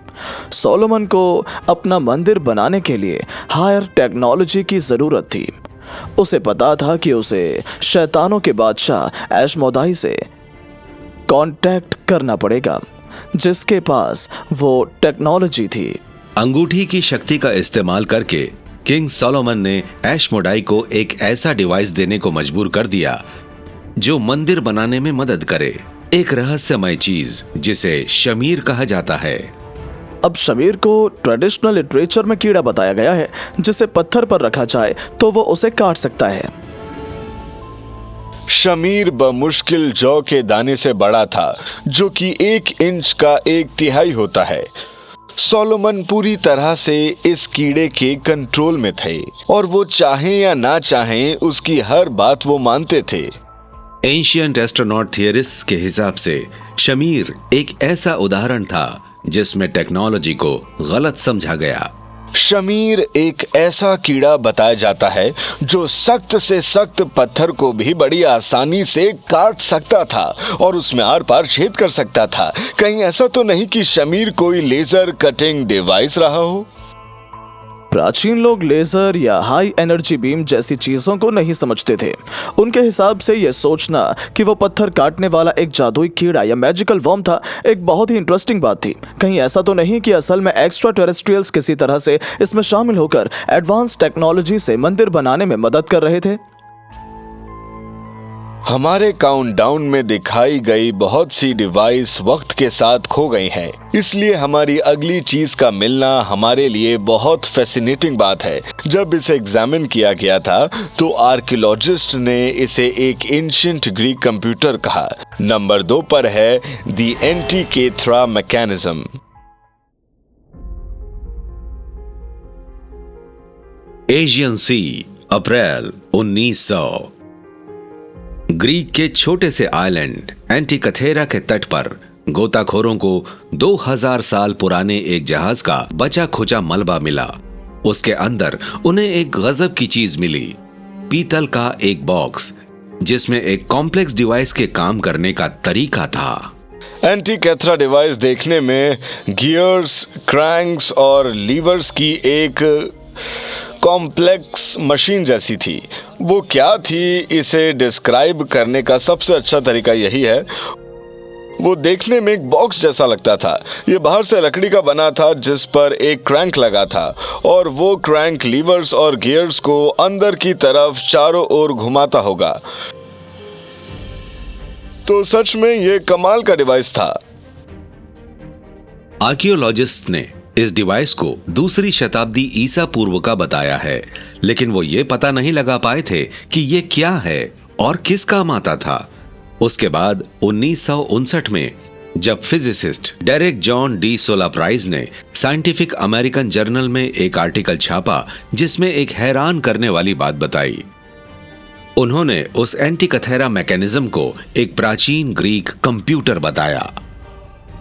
[SPEAKER 4] सोलोमन को अपना मंदिर बनाने के लिए हायर टेक्नोलॉजी की ज़रूरत थी। उसे पता था कि उसे शैतानों के बादशाह एशमोदाई से कांटेक्ट करना पड़ेगा जिसके पास वो टेक्नोलॉजी थी।
[SPEAKER 1] अंगूठी की शक्ति का इस्तेमाल करके किंग सोलोमन ने एशमोडाई को एक ऐसा डिवाइस देने को मजबूर कर दिया जो मंदिर बनाने में मदद करे, एक रहस्यमय चीज जिसे शमीर कहा जाता है।
[SPEAKER 4] अब शमीर को ट्रेडिशनल लिटरेचर में कीड़ा बताया गया है जिसे पत्थर पर रखा जाए तो वो उसे काट सकता है।
[SPEAKER 2] शमीर बमुश्किल जौ के दाने से बड़ा था जो कि 1 इंच का 1/3 होता है। सोलोमन पूरी तरह से इस कीड़े के कंट्रोल में थे और वो चाहें या ना चाहें उसकी हर बात वो मानते थे।
[SPEAKER 1] एंशिएंट एस्ट्रोनॉट थियरिस्ट्स के हिसाब से शमीर एक ऐसा उदाहरण था जिसमें टेक्नोलॉजी को गलत समझा गया।
[SPEAKER 2] शमीर एक ऐसा कीड़ा बताया जाता है जो सख्त से सख्त पत्थर को भी बड़ी आसानी से काट सकता था और उसमें आर पार छेद कर सकता था। कहीं ऐसा तो नहीं कि शमीर कोई लेजर कटिंग डिवाइस रहा हो?
[SPEAKER 4] प्राचीन लोग लेजर या हाई एनर्जी बीम जैसी चीजों को नहीं समझते थे। उनके हिसाब से यह सोचना कि वो पत्थर काटने वाला एक जादुई कीड़ा या मैजिकल वर्म था एक बहुत ही इंटरेस्टिंग बात थी। कहीं ऐसा तो नहीं कि असल में एक्स्ट्रा टेरेस्ट्रियल्स किसी तरह से इसमें शामिल होकर एडवांस टेक्नोलॉजी से मंदिर बनाने में मदद कर रहे थे?
[SPEAKER 2] हमारे काउंटडाउन में दिखाई गई बहुत सी डिवाइस वक्त के साथ खो गई हैं, इसलिए हमारी अगली चीज का मिलना हमारे लिए बहुत फैसिनेटिंग बात है। जब इसे एग्जामिन किया गया था तो आर्कियोलॉजिस्ट ने इसे एक एंशिएंट ग्रीक कंप्यूटर कहा। नंबर 2 पर है the Antikythera mechanism.
[SPEAKER 1] Aegean sea, April 1900। Greek के छोटे से आइलैंड एंटीकथेरा के तट पर गोताखोरों को 2000 साल पुराने एक जहाज का बचा खुचा मलबा मिला। उसके अंदर उन्हें एक गजब की चीज मिली, पीतल का एक बॉक्स जिसमें एक कॉम्प्लेक्स डिवाइस के काम करने का तरीका था।
[SPEAKER 2] एंटीकैथरा डिवाइस देखने में गियर्स, क्रैंक्स और लीवर्स की एक कॉम्प्लेक्स मशीन जैसी थी। वो क्या थी, इसे डिस्क्राइब करने का सबसे अच्छा तरीका यही है। वो देखने में एक बॉक्स जैसा लगता था। ये बाहर से लकड़ी का बना था जिस पर एक क्रैंक लगा था और वो क्रैंक लीवर्स और गियर्स को अंदर की तरफ चारों ओर घुमाता होगा। तो सच में ये कमाल का डिवाइस था।
[SPEAKER 1] आर्कियोलॉजिस्ट ने इस डिवाइस को 2री शताब्दी ईसा पूर्व का बताया है, लेकिन वो ये पता नहीं लगा पाए थे कि ये क्या है और किस काम आता था। उसके बाद 1959 में जब फिजिसिस्ट डेरेक जॉन डी सोला प्राइज ने साइंटिफिक अमेरिकन जर्नल में एक आर्टिकल छापा जिसमें एक हैरान करने वाली बात बताई। उन्होंने उस एंटीकथेरा मैकेनिज्म को एक प्राचीन ग्रीक कंप्यूटर बताया।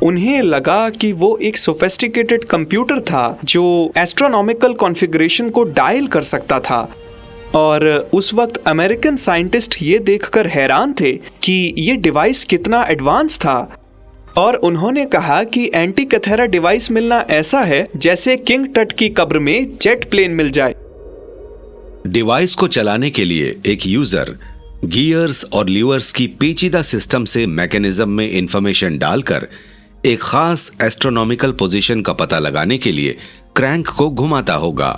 [SPEAKER 6] उन्हें लगा कि वो एक सोफिस्टिकेटेड कंप्यूटर था जो एस्ट्रोनॉमिकल कॉन्फ़िगरेशन को डायल कर सकता था। और उस वक्त अमेरिकन साइंटिस्ट ये देखकर हैरान थे कि ये डिवाइस कितना एडवांस था। और उन्होंने कहा कि एंटीकथेरा डिवाइस मिलना ऐसा है जैसे किंग टट की कब्र में जेट प्लेन मिल जाए।
[SPEAKER 1] डिवाइस को चलाने के लिए एक यूजर गियर्स और लीवर्स की पेचीदा सिस्टम से मैकेनिज्म में इंफॉर्मेशन डालकर एक खास एस्ट्रोनॉमिकल पोजीशन का पता लगाने के लिए क्रैंक को घुमाता होगा।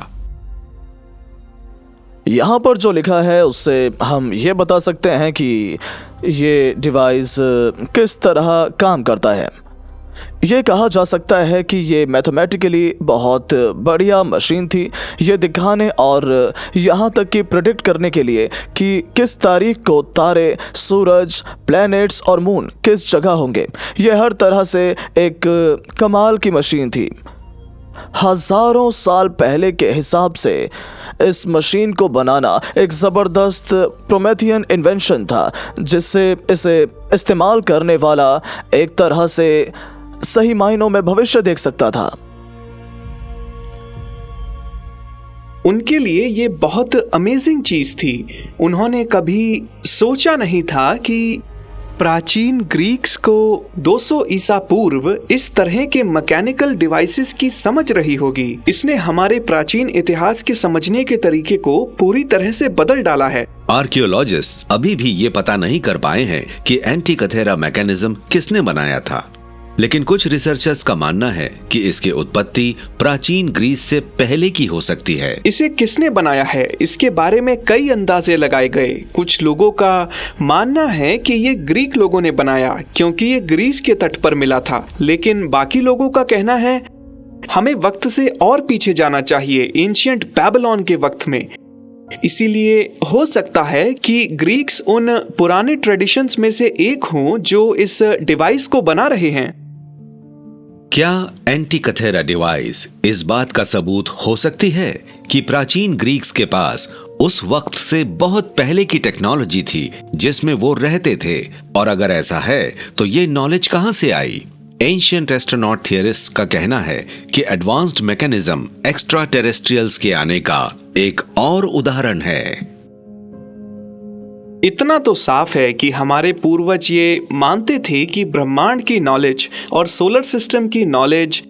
[SPEAKER 4] यहाँ पर जो लिखा है उससे हम ये बता सकते हैं कि ये डिवाइस किस तरह काम करता है। ये कहा जा सकता है कि ये मैथमेटिकली बहुत बढ़िया मशीन थी, ये दिखाने और यहाँ तक कि प्रेडिक्ट करने के लिए कि किस तारीख को तारे, सूरज, प्लैनेट्स और मून किस जगह होंगे। ये हर तरह से एक कमाल की मशीन थी। हजारों साल पहले के हिसाब से इस मशीन को बनाना एक ज़बरदस्त प्रोमेथियन इन्वेंशन था जिससे इसे इस्तेमाल करने वाला एक तरह से सही मायनों में भविष्य देख सकता था।
[SPEAKER 6] उनके लिए ये बहुत अमेजिंग चीज थी। उन्होंने कभी सोचा नहीं था कि प्राचीन ग्रीक्स को 200 ईसा पूर्व इस तरह के मैकेनिकल डिवाइसेस की समझ रही होगी। इसने हमारे प्राचीन इतिहास के समझने के तरीके को पूरी तरह से बदल डाला है।
[SPEAKER 1] आर्कियोलॉजिस्ट अभी भी ये पता नहीं कर पाए हैं कि एंटीकथेरा मैकेनिज्म किसने बनाया था, लेकिन कुछ रिसर्चर्स का मानना है कि इसकी उत्पत्ति प्राचीन ग्रीस से पहले की हो सकती है।
[SPEAKER 6] इसे किसने बनाया है, इसके बारे में कई अंदाजे लगाए गए। कुछ लोगों का मानना है कि ये ग्रीक लोगों ने बनाया क्योंकि ये ग्रीस के तट पर मिला था, लेकिन बाकी लोगों का कहना है हमें वक्त से और पीछे जाना चाहिए, एंशिएंट बैबिलोन के वक्त में। इसीलिए हो सकता है कि ग्रीक्स उन पुराने ट्रेडिशंस में से एक हों जो इस डिवाइस को बना रहे हैं।
[SPEAKER 1] क्या एंटीकथेरा डिवाइस इस बात का सबूत हो सकती है कि प्राचीन ग्रीक्स के पास उस वक्त से बहुत पहले की टेक्नोलॉजी थी जिसमें वो रहते थे? और अगर ऐसा है तो ये नॉलेज कहां से आई? एंशिएंट एस्ट्रोनॉट थियरिस्ट्स का कहना है कि एडवांस्ड मैकेनिज्म एक्स्ट्रा टेरेस्ट्रियल्स के आने का एक और उदाहरण है।
[SPEAKER 6] इतना तो साफ है कि हमारे पूर्वज ये मानते थे कि ब्रह्मांड की नॉलेज और सोलर सिस्टम की नॉलेज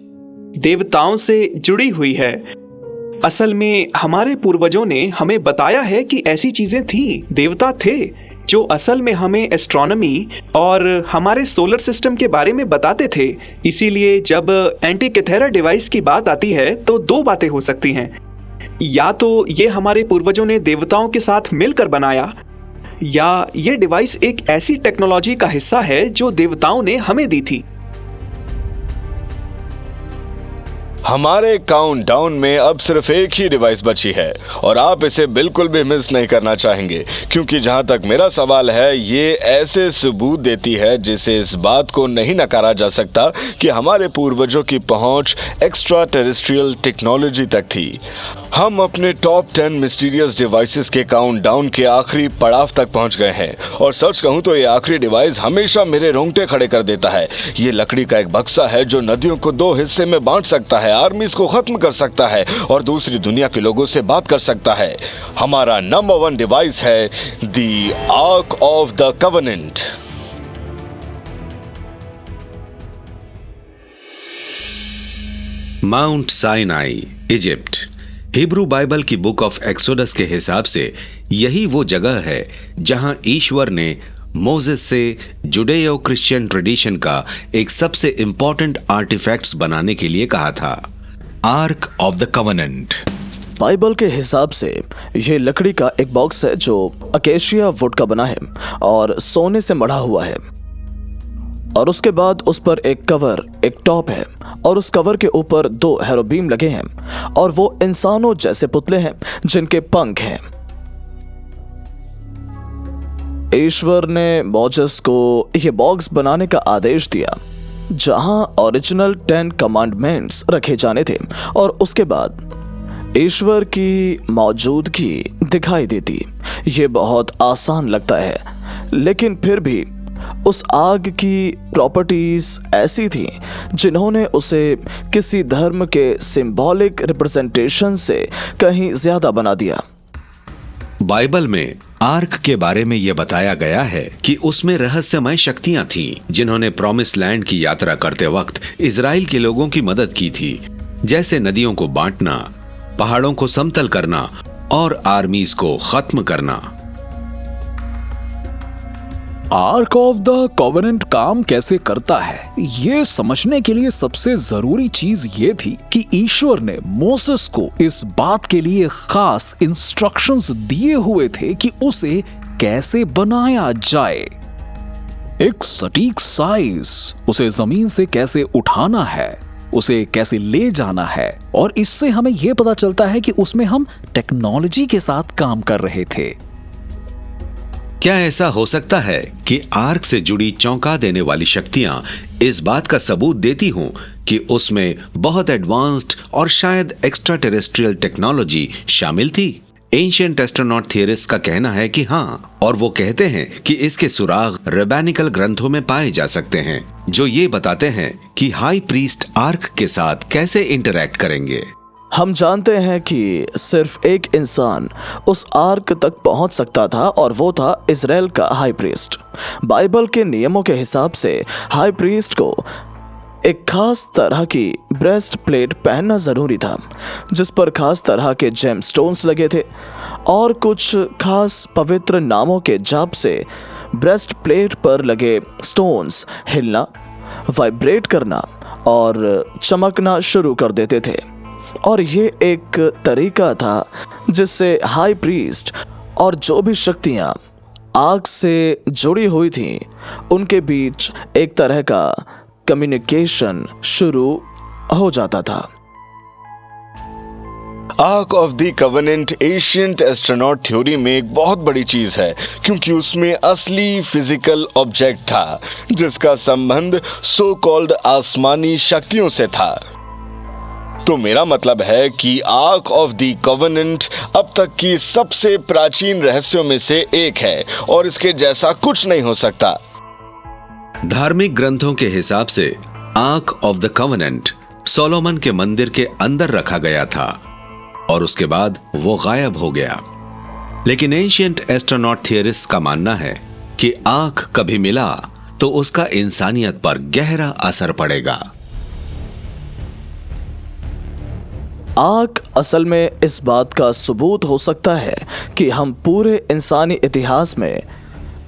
[SPEAKER 6] देवताओं से जुड़ी हुई है। असल में हमारे पूर्वजों ने हमें बताया है कि ऐसी चीजें थी, देवता थे जो असल में हमें एस्ट्रोनॉमी और हमारे सोलर सिस्टम के बारे में बताते थे। इसीलिए जब एंटीकथेरा डिवाइस की बात आती है तो दो बातें हो सकती हैं। या तो ये हमारे पूर्वजों ने देवताओं के साथ मिलकर बनाया, या ये डिवाइस एक ऐसी टेक्नोलॉजी का हिस्सा है जो देवताओं ने हमें दी थी।
[SPEAKER 2] हमारे काउंटडाउन में अब सिर्फ एक ही डिवाइस बची है और आप इसे बिल्कुल भी मिस नहीं करना चाहेंगे, क्योंकि जहां तक मेरा सवाल है ये ऐसे सबूत देती है जिसे इस बात को नहीं नकारा जा सकता कि हमारे पूर्वजों की पहुंच एक्स्ट्रा टेरेस्ट्रियल टेक्नोलॉजी तक थी। हम अपने टॉप 10 मिस्टीरियस डिवाइसेस के काउंटडाउन के आखिरी पड़ाव तक पहुंच गए हैं और सच कहूं तो ये आखिरी डिवाइस हमेशा मेरे रोंगटे खड़े कर देता है। ये लकड़ी का एक बक्सा है जो नदियों को 2 हिस्से में बांट सकता है, आर्मीज को खत्म कर सकता है और दूसरी दुनिया के लोगों से बात कर सकता है। हमारा नंबर 1 डिवाइस है the arc of the covenant.
[SPEAKER 1] Mount Sinai, Egypt. Hebrew Bible की बुक ऑफ एक्सोडस के हिसाब से यही वो जगह है जहां ईश्वर ने मोजेस से जुडेयो क्रिश्चियन ट्रेडिशन का एक सबसे इंपॉर्टेंट आर्टिफैक्ट्स बनाने के लिए कहा था, arc of the covenant.
[SPEAKER 4] Bible के हिसाब से ये लकड़ी का एक बॉक्स है जो अकेशिया वुड का बना है और सोने से मढ़ा हुआ है, और उसके बाद उस पर एक कवर, एक टॉप है और उस कवर के ऊपर 2 हेरोबीम लगे हैं और वो इंसानों जैसे पुतले हैं जिनके पंख हैं। ईश्वर ने मोजेस को यह बॉक्स बनाने का आदेश दिया जहां ओरिजिनल 10 कमांडमेंट्स रखे जाने थे और उसके बाद ईश्वर की मौजूदगी दिखाई देती। ये बहुत आसान लगता है, लेकिन फिर भी उस आग की प्रॉपर्टीज ऐसी थी जिन्होंने उसे किसी धर्म के सिंबॉलिक रिप्रेजेंटेशन से कहीं ज्यादा बना दिया।
[SPEAKER 1] बाइबल में आर्क के बारे में यह बताया गया है कि उसमें रहस्यमय शक्तियां थीं जिन्होंने प्रॉमिस लैंड की यात्रा करते वक्त इजराइल के लोगों की मदद की थी, जैसे नदियों को बांटना, पहाड़ों को समतल करना और आर्मीज को खत्म करना।
[SPEAKER 5] आर्क ऑफ द कॉवेनेंट काम कैसे करता है, ये समझने के लिए सबसे जरूरी चीज ये थी कि ईश्वर ने मोसेस को इस बात के लिए खास इंस्ट्रक्शंस दिए हुए थे कि उसे कैसे बनाया जाए। एक सटीक साइज, उसे जमीन से कैसे उठाना है, उसे कैसे ले जाना है, और इससे हमें यह पता चलता है कि उसमें हम टेक्नोलॉजी के साथ काम कर रहे थे।
[SPEAKER 1] क्या ऐसा हो सकता है कि आर्क से जुड़ी चौंका देने वाली शक्तियां इस बात का सबूत देती हों कि उसमें बहुत एडवांस्ड और शायद एक्स्ट्रा टेरेस्ट्रियल टेक्नोलॉजी शामिल थी? एंशिएंट एस्ट्रोनॉट थियरिस्ट का कहना है कि हाँ, और वो कहते हैं कि इसके सुराग रैबानिकल ग्रंथों में पाए जा सकते हैं जो ये बताते हैं कि हाई प्रीस्ट आर्क के साथ कैसे इंटरैक्ट करेंगे।
[SPEAKER 4] हम जानते हैं कि सिर्फ एक इंसान उस आर्क तक पहुंच सकता था और वो था इज़राइल का हाई प्रीस्ट। बाइबल के नियमों के हिसाब से हाई प्रीस्ट को एक खास तरह की ब्रेस्ट प्लेट पहनना ज़रूरी था, जिस पर खास तरह के जेम स्टोन्स लगे थे और कुछ खास पवित्र नामों के जाप से ब्रेस्ट प्लेट पर लगे स्टोन्स हिलना, वाइब्रेट करना और चमकना शुरू कर देते थे। और ये एक तरीका था जिससे हाई प्रीस्ट और जो भी शक्तियाँ आग से जुड़ी हुई थीं उनके बीच एक तरह का कम्युनिकेशन शुरू हो जाता था।
[SPEAKER 2] Arc of the covenant ancient astronaut theory में एक बहुत बड़ी चीज है, क्योंकि उसमें असली फिजिकल ऑब्जेक्ट था जिसका संबंध सो कॉल्ड आसमानी शक्तियों से था। तो मेरा मतलब है कि आर्क ऑफ द कवेनेंट अब तक की सबसे प्राचीन रहस्यों में से एक है और इसके जैसा कुछ नहीं हो सकता।
[SPEAKER 1] धार्मिक ग्रंथों के हिसाब से arc of the covenant Solomon के मंदिर के अंदर रखा गया था और उसके बाद वो गायब हो गया। लेकिन एंशिएंट एस्ट्रोनॉट थियरिस्ट का मानना है कि आर्क कभी मिला तो उसका इंसानियत पर गहरा असर पड़ेगा।
[SPEAKER 4] आर्क असल में इस बात का सबूत हो सकता है कि हम पूरे इंसानी इतिहास में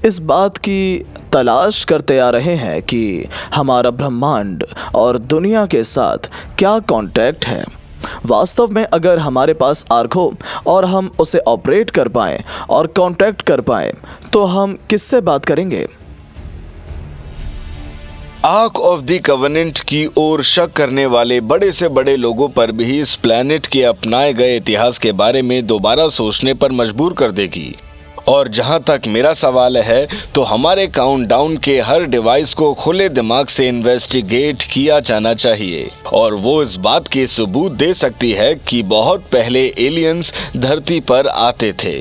[SPEAKER 4] इस बात की तलाश करते आ रहे हैं कि हमारा ब्रह्मांड और दुनिया के साथ क्या कांटेक्ट है। वास्तव में अगर हमारे पास आर्क हो और हम उसे ऑपरेट कर पाएं और कांटेक्ट कर पाएं तो हम किससे बात करेंगे?
[SPEAKER 2] आर्क ऑफ द कवेनेंट की ओर शक करने वाले बड़े से बड़े लोगों पर भी इस प्लैनेट के अपनाए गए इतिहास के बारे में दोबारा सोचने पर मजबूर कर देगी। और जहां तक मेरा सवाल है तो हमारे काउंटडाउन के हर डिवाइस को खुले दिमाग से इन्वेस्टिगेट किया जाना चाहिए और वो इस बात के सबूत दे सकती है कि बहुत पहले एलियंस धरती पर आते थे।